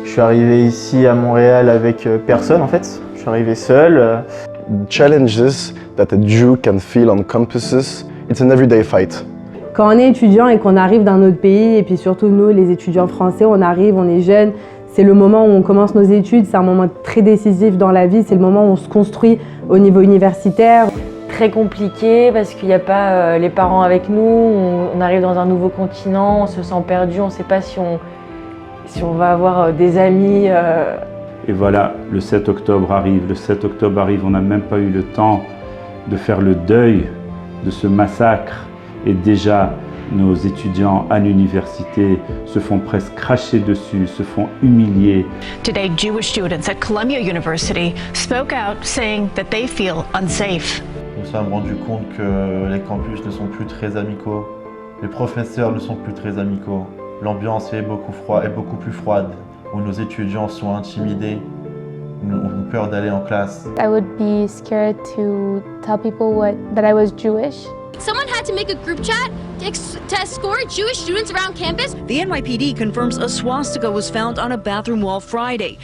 Je suis arrivé ici à Montréal avec personne en fait. Je suis arrivé seul. Challenges that a Jew can feel on campuses, it's an everyday fight. Quand on est étudiant et qu'on arrive dans notre pays, et puis surtout nous, les étudiants français, on arrive, on est jeunes, c'est le moment où on commence nos études, c'est un moment très décisif dans la vie, c'est le moment où on se construit au niveau universitaire. Très compliqué parce qu'il n'y a pas les parents avec nous, on arrive dans un nouveau continent, on se sent perdu, on ne sait pas si on va avoir des amis. Et voilà, le 7 octobre arrive, on n'a même pas eu le temps de faire le deuil de ce massacre et déjà nos étudiants à l'université se font presque cracher dessus, se font humilier. Today, Jewish students at Columbia University spoke out saying that they feel unsafe. Nous nous sommes rendus compte que les campus ne sont plus très amicaux, les professeurs ne sont plus très amicaux, l'ambiance est beaucoup plus froide, où nos étudiants sont intimidés, ont peur d'aller en classe. I would be scared to tell people that I was Jewish. Someone had to make a group chat to escort Jewish students around campus. The NYPD confirms a swastika was found on a bathroom wall Friday.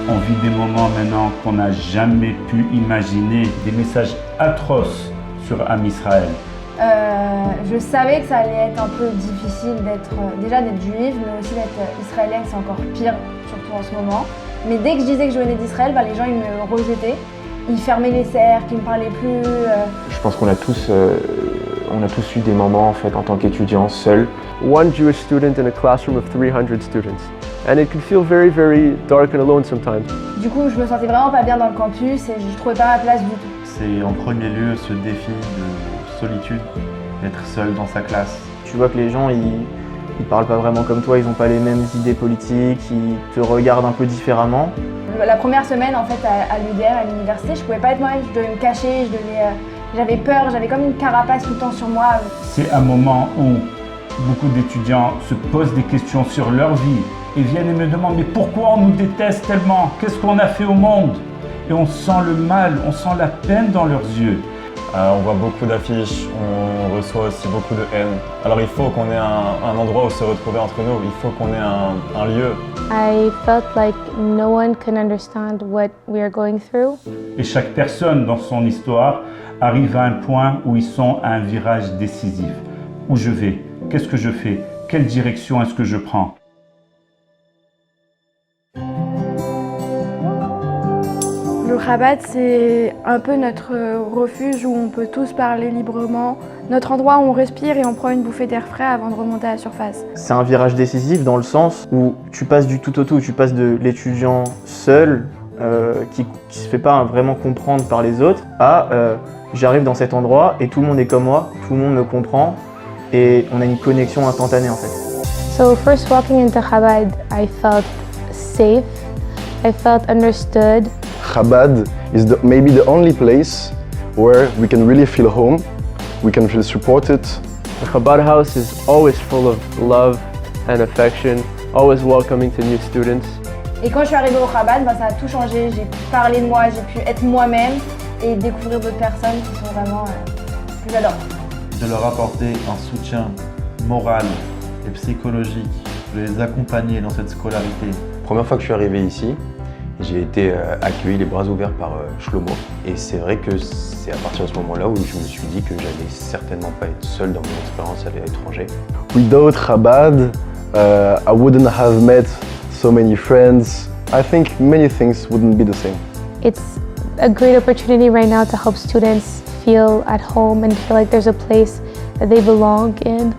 On vit des moments maintenant qu'on n'a jamais pu imaginer, des messages atroces sur Am Israël. Je savais que ça allait être un peu difficile d'être juive, mais aussi d'être israélienne, c'est encore pire, surtout en ce moment. Mais dès que je disais que je venais d'Israël, les gens ils me rejetaient, ils fermaient les cercles, ils me parlaient plus. Je pense qu'on a tous eu des moments en fait en tant qu'étudiants seuls. One Jewish student in a classroom of 300 students. And it can feel very, very dark and alone sometimes. Du coup, je me sentais vraiment pas bien dans le campus et je trouvais pas ma place du tout. C'est en premier lieu ce défi de solitude, d'être seul dans sa classe. Tu vois que les gens, ils parlent pas vraiment comme toi, ils ont pas les mêmes idées politiques, ils te regardent un peu différemment. La première semaine, en fait, à l'UDR, à l'université, je pouvais pas être moi-même, je devais me cacher, j'avais peur, j'avais comme une carapace tout le temps sur moi. C'est un moment où beaucoup d'étudiants se posent des questions sur leur vie et viennent et me demandent mais pourquoi on nous déteste tellement? Qu'est-ce qu'on a fait au monde? Et on sent le mal, on sent la peine dans leurs yeux. On voit beaucoup d'affiches, on reçoit aussi beaucoup de haine. Alors il faut qu'on ait un endroit où se retrouver entre nous, il faut qu'on ait un lieu. I felt like no one can understand what we are going through. Et chaque personne dans son histoire arrive à un point où ils sont à un virage décisif. Où je vais? Qu'est-ce que je fais? Quelle direction est-ce que je prends? Le Chabad, c'est un peu notre refuge où on peut tous parler librement, notre endroit où on respire et on prend une bouffée d'air frais avant de remonter à la surface. C'est un virage décisif dans le sens où tu passes du tout au tout, tu passes de l'étudiant seul, qui se fait pas vraiment comprendre par les autres, à j'arrive dans cet endroit et tout le monde est comme moi, tout le monde me comprend et on a une connexion instantanée en fait. So first walking into Chabad, I felt safe, I felt understood. Chabad is maybe the only place where we can really feel home, we can feel supported. The Chabad house is always full of love and affection, always welcoming to new students. Et quand je suis arrivée au Chabad, ça a tout changé, j'ai pu parler de moi, j'ai pu être moi-même et découvrir d'autres personnes qui sont vraiment que j'adore. De leur apporter un soutien moral et psychologique, de les accompagner dans cette scolarité. La première fois que je suis arrivé ici, j'ai été accueilli les bras ouverts par Shlomo. Et c'est vrai que c'est à partir de ce moment-là où je me suis dit que j'allais certainement pas être seul dans mon expérience à l'étranger. Without Chabad, I wouldn't have met so many friends. I think many things wouldn't be the same. It's a great opportunity right now to help students feel at home and feel like there's a place that they belong in.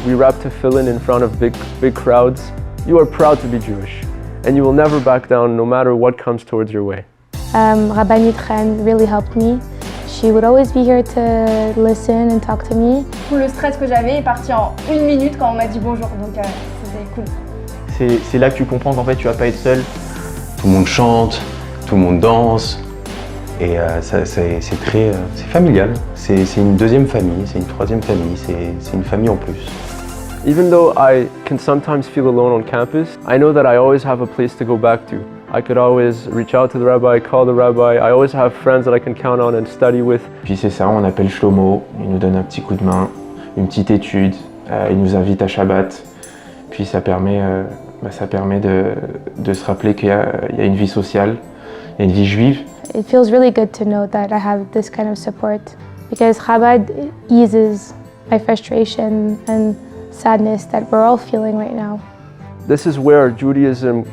We rap to fill in front of big crowds. You are proud to be Jewish. And you will never back down no matter what comes towards your way. Rabbanit Chen really helped me. She would always be here to listen and talk to me. Tout le stress que j'avais est parti en 1 minute quand on m'a dit bonjour, donc c'était cool. C'est là que tu comprends qu'en fait tu vas pas être seul. Tout le monde chante, tout le monde danse et c'est familial. C'est une deuxième famille, c'est une troisième famille, c'est une famille en plus. Even though I can sometimes feel alone on campus, I know that I always have a place to go back to. I could always reach out to the rabbi, call the rabbi. I always have friends that I can count on and study with. Puis c'est ça, on appelle Shlomo, il nous donne un petit coup de main, une petite étude, il nous invite à Shabbat. Puis ça permet ça permet de se rappeler qu'il y a une vie sociale, il y a une vie juive. It feels really good to know that I have this kind of support because Chabad eases my frustration and sadness that we're all feeling right now. This is where Judaism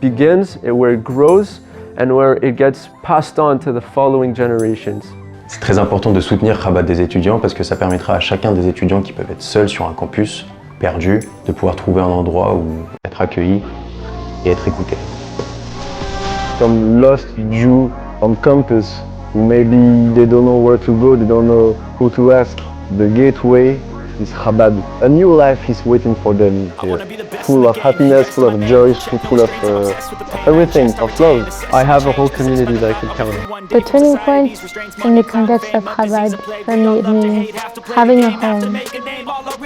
begins, and where it grows, and where it gets passed on to the following generations. C'est très important de soutenir Chabad des étudiants parce que ça permettra à chacun des étudiants qui peuvent être seuls sur un campus, perdus, de pouvoir trouver un endroit où être accueillis et être écoutés. Some lost Jew on campus who maybe they don't know where to go, they don't know who to ask. The gateway is Chabad. A new life is waiting for them here, full of happiness, full of joy, full of everything, of love. I have a whole community that I can count on. The turning point in the context of Chabad, for me, it means having a home,